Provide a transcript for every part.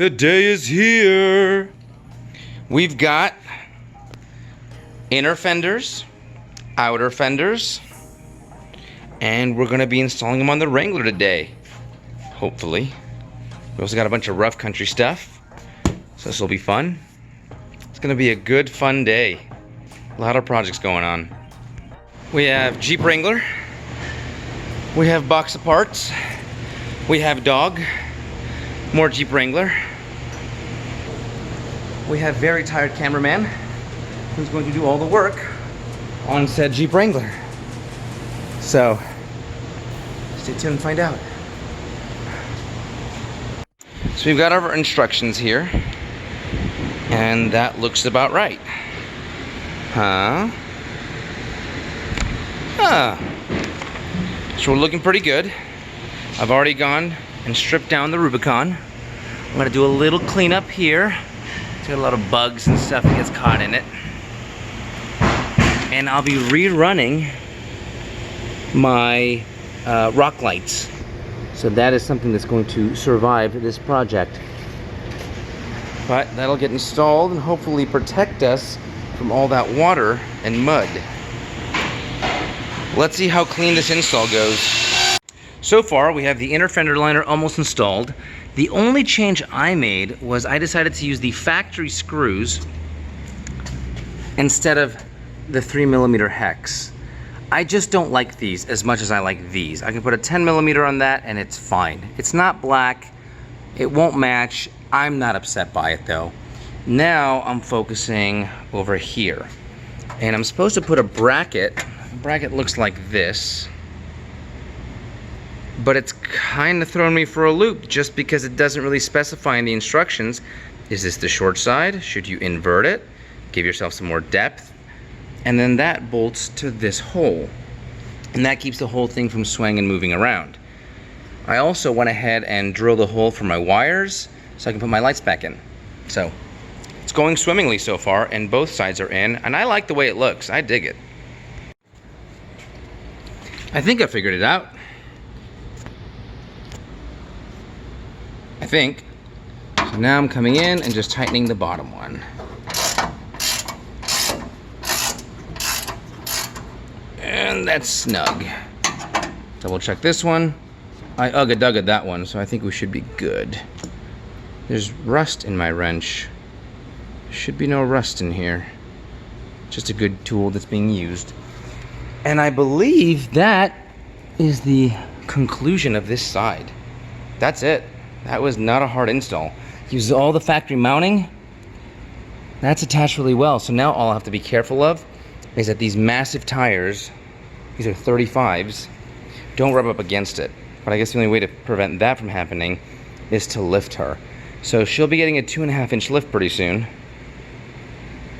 The day is here. We've got inner fenders, outer fenders, and we're gonna be installing them on the Wrangler today, hopefully. We also got a bunch of rough country stuff, so this will be fun. It's gonna be a good, fun day. A lot of projects going on. We have Jeep Wrangler, we have box of parts, we have dog, more Jeep Wrangler. We have very tired cameraman who's going to do all the work on said Jeep Wrangler. So, stay tuned and find out. So we've got our instructions here, and that looks about right. So we're looking pretty good. I've already gone and stripped down the Rubicon. I'm gonna do a little cleanup here. It's got a lot of bugs and stuff that gets caught in it. And I'll be rerunning my rock lights. So that is something that's going to survive this project. But that'll get installed and hopefully protect us from all that water and mud. Let's see how clean this install goes. So far, we have the inner fender liner almost installed. The only change I made was I decided to use the factory screws instead of the 3mm hex. I just don't like these as much as I like these. I can put a 10mm on that and it's fine. It's not black, it won't match. I'm not upset by it though. Now I'm focusing over here. And I'm supposed to put a bracket. The bracket looks like this. But it's kind of throwing me for a loop just because it doesn't really specify in the instructions. Is this the short side? Should you invert it? Give yourself some more depth. And then that bolts to this hole. And that keeps the whole thing from swaying and moving around. I also went ahead and drilled a hole for my wires so I can put my lights back in. So it's going swimmingly so far and both sides are in, and I like the way it looks. I dig it. I think I figured it out. I think. So now I'm coming in and just tightening the bottom one. And that's snug. Double check this one. I ugga-dugga that one, so I think we should be good. There's rust in my wrench. Should be no rust in here. Just a good tool that's being used. And I believe that is the conclusion of this side. That's it. That was not a hard install. Use all the factory mounting. That's attached really well. So now all I'll have to be careful of is that these massive tires, these are 35s, don't rub up against it. But I guess the only way to prevent that from happening is to lift her. So she'll be getting a 2.5-inch lift pretty soon.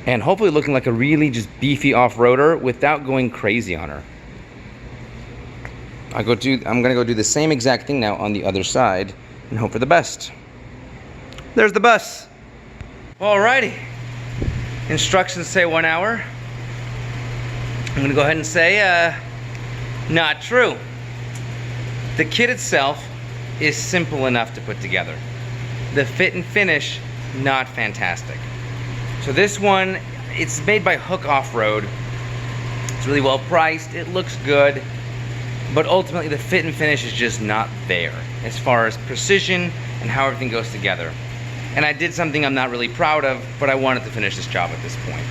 And hopefully looking like a really just beefy off-roader without going crazy on her. I'm gonna go do the same exact thing now on the other side and hope for the best. There's the bus. Alrighty. Instructions say 1 hour. I'm gonna go ahead and say, not true. The kit itself is simple enough to put together. The fit and finish, not fantastic. So this one, it's made by Hooke Road. It's really well priced, it looks good, but ultimately the fit and finish is just not there as far as precision and how everything goes together. And I did something I'm not really proud of, but I wanted to finish this job at this point.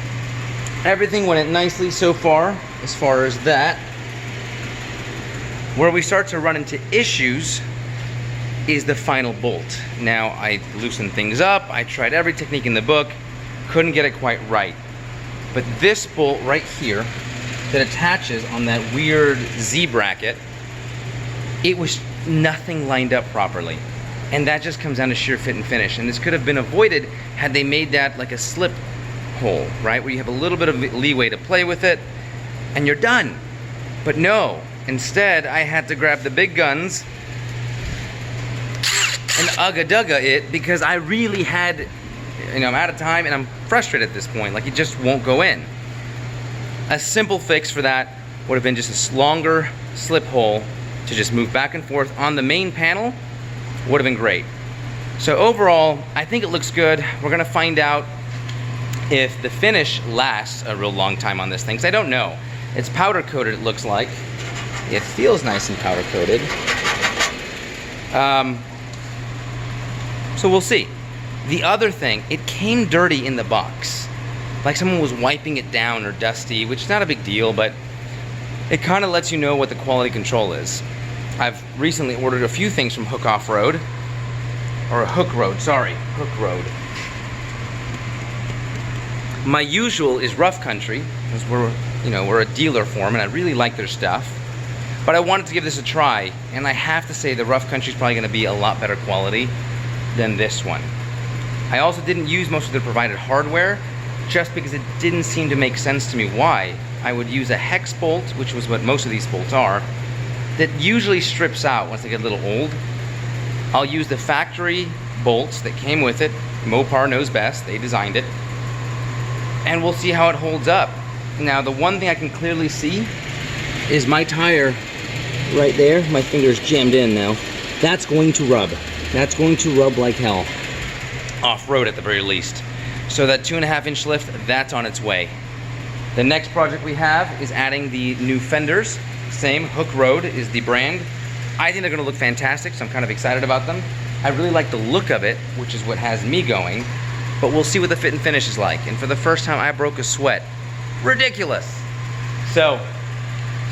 Everything went in nicely so far as that. Where we start to run into issues is the final bolt. Now, I loosened things up, I tried every technique in the book, couldn't get it quite right. But this bolt right here that attaches on that weird Z bracket, it was nothing lined up properly. And that just comes down to sheer fit and finish. And this could have been avoided had they made that like a slip hole, right? Where you have a little bit of leeway to play with it and you're done. But no, instead I had to grab the big guns and ugga-dugga it because I really had, I'm out of time and I'm frustrated at this point. Like, it just won't go in. A simple fix for that would have been just a longer slip hole to just move back and forth on the main panel. Would have been great. So overall, I think it looks good. We're gonna find out if the finish lasts a real long time on this thing, because I don't know. It's powder coated, it looks like. It feels nice and powder coated. So we'll see. The other thing, it came dirty in the box. Like someone was wiping it down or dusty, which is not a big deal, but it kind of lets you know what the quality control is. I've recently ordered a few things from Hooke Road, or Hooke Road, sorry, Hooke Road. My usual is Rough Country, because we're a dealer for them, and I really like their stuff. But I wanted to give this a try, and I have to say the Rough Country is probably going to be a lot better quality than this one. I also didn't use most of the provided hardware, just because it didn't seem to make sense to me why I would use a hex bolt, which was what most of these bolts are, that usually strips out once they get a little old. I'll use the factory bolts that came with it. Mopar knows best, they designed it. And we'll see how it holds up. Now, the one thing I can clearly see is my tire right there. My finger's jammed in now. That's going to rub. That's going to rub like hell. Off-road at the very least. So that 2.5-inch lift, that's on its way. The next project we have is adding the new fenders. Same, Hooke Road is the brand. I think they're gonna look fantastic, so I'm kind of excited about them. I really like the look of it, which is what has me going, but we'll see what the fit and finish is like. And for the first time, I broke a sweat. Ridiculous. So,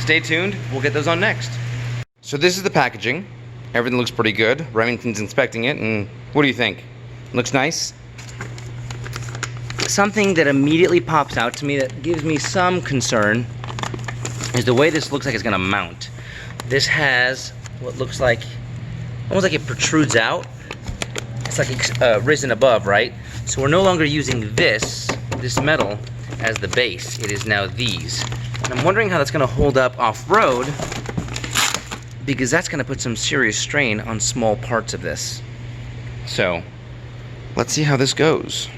stay tuned, we'll get those on next. So this is the packaging. Everything looks pretty good. Remington's inspecting it, and what do you think? Looks nice? Something that immediately pops out to me that gives me some concern is the way this looks like it's gonna mount. This has what looks like, almost like it protrudes out. It's like it's risen above, right? So we're no longer using this metal as the base. It is now these. And I'm wondering how that's gonna hold up off-road, because that's gonna put some serious strain on small parts of this. So, let's see how this goes.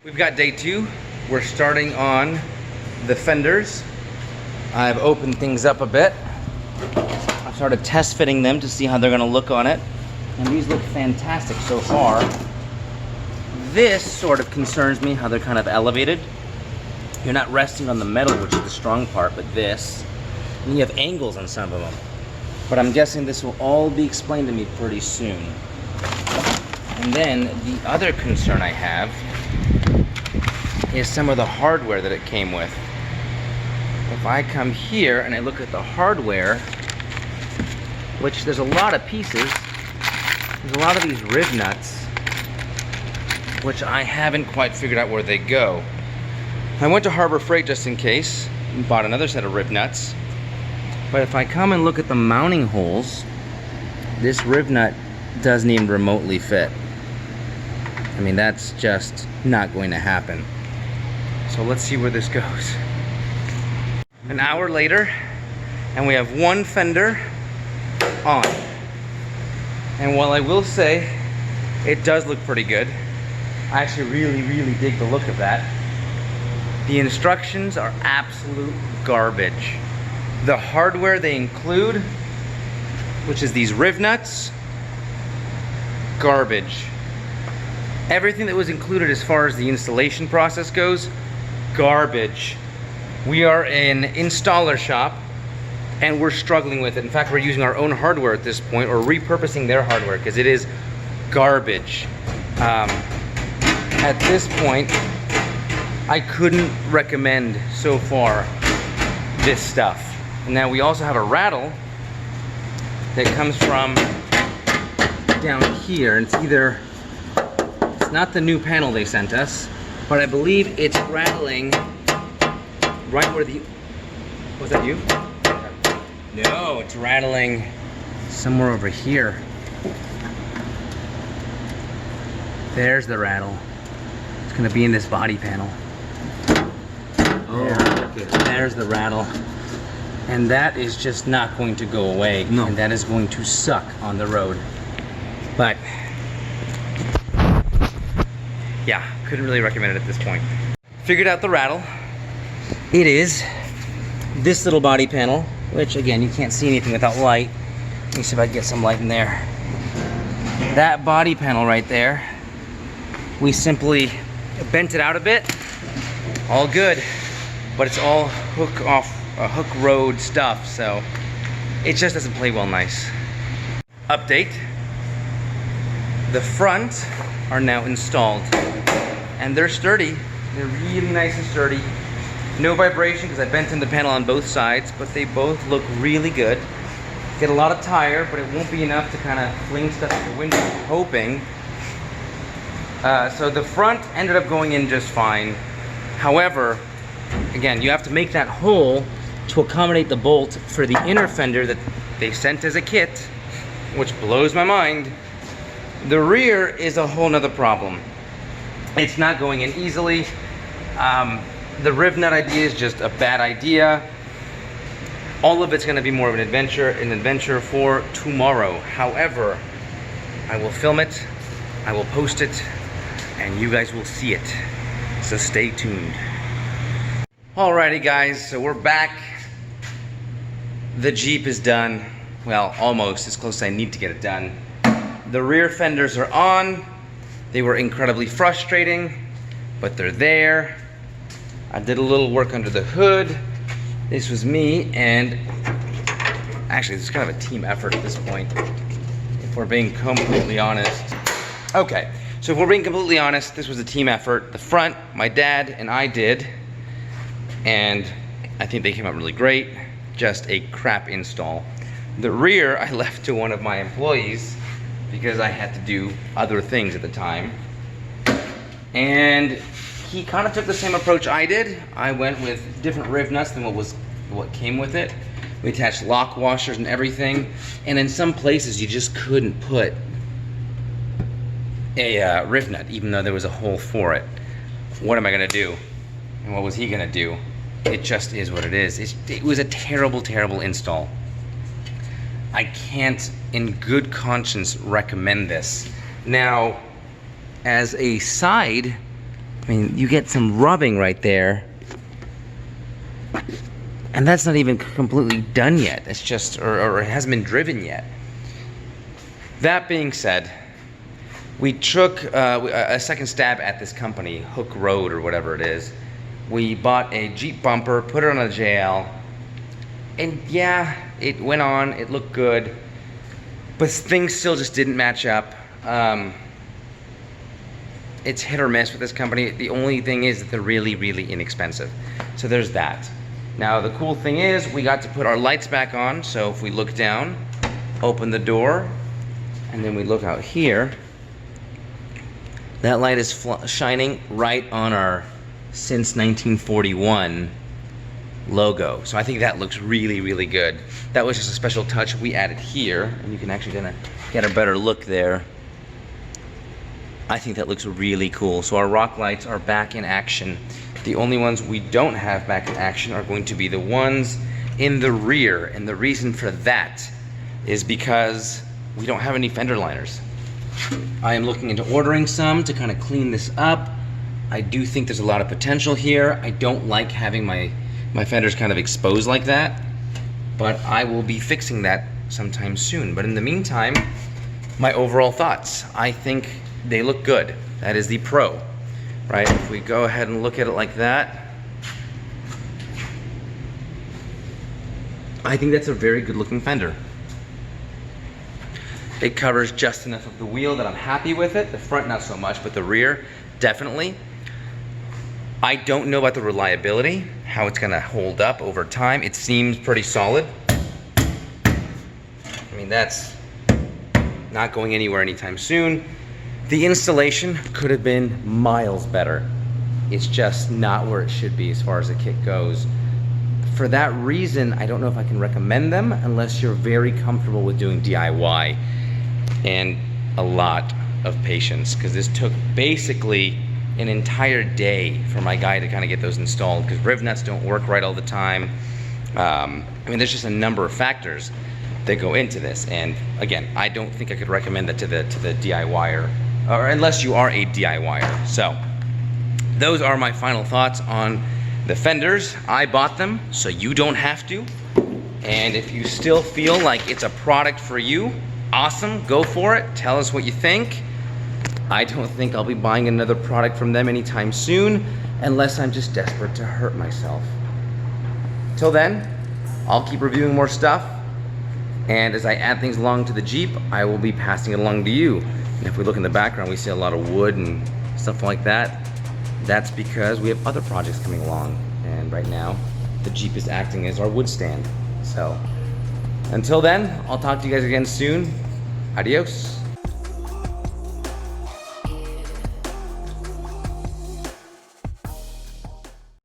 We've got day 2. We're starting on the fenders. I've opened things up a bit. I've started test fitting them to see how they're gonna look on it. And these look fantastic so far. This sort of concerns me, how they're kind of elevated. You're not resting on the metal, which is the strong part, but this. And you have angles on some of them. But I'm guessing this will all be explained to me pretty soon. And then the other concern I have is some of the hardware that it came with. If I come here and I look at the hardware, which there's a lot of pieces, there's a lot of these rib nuts, which I haven't quite figured out where they go. I went to Harbor Freight just in case and bought another set of rib nuts. But if I come and look at the mounting holes, this rib nut doesn't even remotely fit. I mean, that's just not going to happen. So let's see where this goes. An hour later, and we have one fender on. And while I will say, it does look pretty good. I actually really dig the look of that. The instructions are absolute garbage. The hardware they include, which is these riv nuts, garbage. Everything that was included as far as the installation process goes, garbage. We are an installer shop and we're struggling with it. In fact, we're using our own hardware at this point, or repurposing their hardware, because it is garbage. At this point, I couldn't recommend so far this stuff. And now we also have a rattle that comes from down here, and it's not the new panel they sent us, but I believe it's rattling right where was that you? No, it's rattling somewhere over here. There's the rattle. It's gonna be in this body panel. Oh, okay. There's the rattle. And that is just not going to go away. No. And that is going to suck on the road. But, yeah, couldn't really recommend it at this point. Figured out the rattle. It is this little body panel, which again, you can't see anything without light. Let me see if I can get some light in there. that body panel right there, we simply bent it out a bit. All good, but it's all Hooke Road stuff, so it just doesn't play well nice. Update. The fronts are now installed, and they're sturdy. They're really nice and sturdy. No vibration because I bent in the panel on both sides, but they both look really good. Get a lot of tire, but it won't be enough to kind of fling stuff at the window, hoping. So the front ended up going in just fine. However, again, you have to make that hole to accommodate the bolt for the inner fender that they sent as a kit, which blows my mind. The rear is a whole nother problem. It's not going in easily. The riv nut idea is just a bad idea. All of it's going to be more of an adventure for tomorrow. However, I will film it, I will post it, and you guys will see it. So stay tuned. Alrighty guys, so we're back. The Jeep is done. Well, almost as close as I need to get it done. The rear fenders are on. They were incredibly frustrating, but they're there. I did a little work under the hood. This was me, and actually it's kind of a team effort at this point, if we're being completely honest. Okay, so if we're being completely honest, this was a team effort. The front, my dad and I did, and I think they came out really great. Just a crap install. The rear, I left to one of my employees because I had to do other things at the time. And he kind of took the same approach I did. I went with different riv nuts than what came with it. We attached lock washers and everything. And in some places you just couldn't put a riv nut, even though there was a hole for it. What am I gonna do? And what was he gonna do? It just is what it is. It was a terrible, terrible install. I can't, in good conscience, recommend this. Now, as a side, I mean, you get some rubbing right there, and that's not even completely done yet. It's just, or it hasn't been driven yet. That being said, we took a second stab at this company, Hooke Road or whatever it is. We bought a Jeep bumper, put it on a JL, and yeah, it went on, it looked good, but things still just didn't match up. It's hit or miss with this company. The only thing is that they're really, really inexpensive. So there's that. Now the cool thing is we got to put our lights back on. So if we look down, open the door, and then we look out here, that light is shining right on our since 1941 logo. So I think that looks really, really good. That was just a special touch we added here, and you can actually kind of get a better look there. I think that looks really cool. So our rock lights are back in action. The only ones we don't have back in action are going to be the ones in the rear, and the reason for that is because we don't have any fender liners. I am looking into ordering some to kind of clean this up. I do think there's a lot of potential here. I don't like having my fenders kind of exposed like that, but I will be fixing that sometime soon. But in the meantime, my overall thoughts, I think they look good. That is the pro, right? If we go ahead and look at it like that, I think that's a very good looking fender. It covers just enough of the wheel that I'm happy with it. The front not so much, but the rear definitely. I don't know about the reliability, how it's gonna hold up over time. It seems pretty solid. I mean, that's not going anywhere anytime soon. The installation could have been miles better. It's just not where it should be as far as the kit goes. For that reason, I don't know if I can recommend them unless you're very comfortable with doing DIY and a lot of patience, because this took basically an entire day for my guy to kind of get those installed, because riv nuts don't work right all the time. I mean, there's just a number of factors that go into this, and again, I don't think I could recommend that to the DIYer, or unless you are a DIYer. So those are my final thoughts on the fenders. I bought them so you don't have to, and if you still feel like it's a product for you, awesome, go for it. Tell us what you think. I don't think I'll be buying another product from them anytime soon, unless I'm just desperate to hurt myself. Till then, I'll keep reviewing more stuff, and as I add things along to the Jeep, I will be passing it along to you. And if we look in the background, we see a lot of wood and stuff like that. That's because we have other projects coming along, and right now, the Jeep is acting as our wood stand. So, until then, I'll talk to you guys again soon. Adios.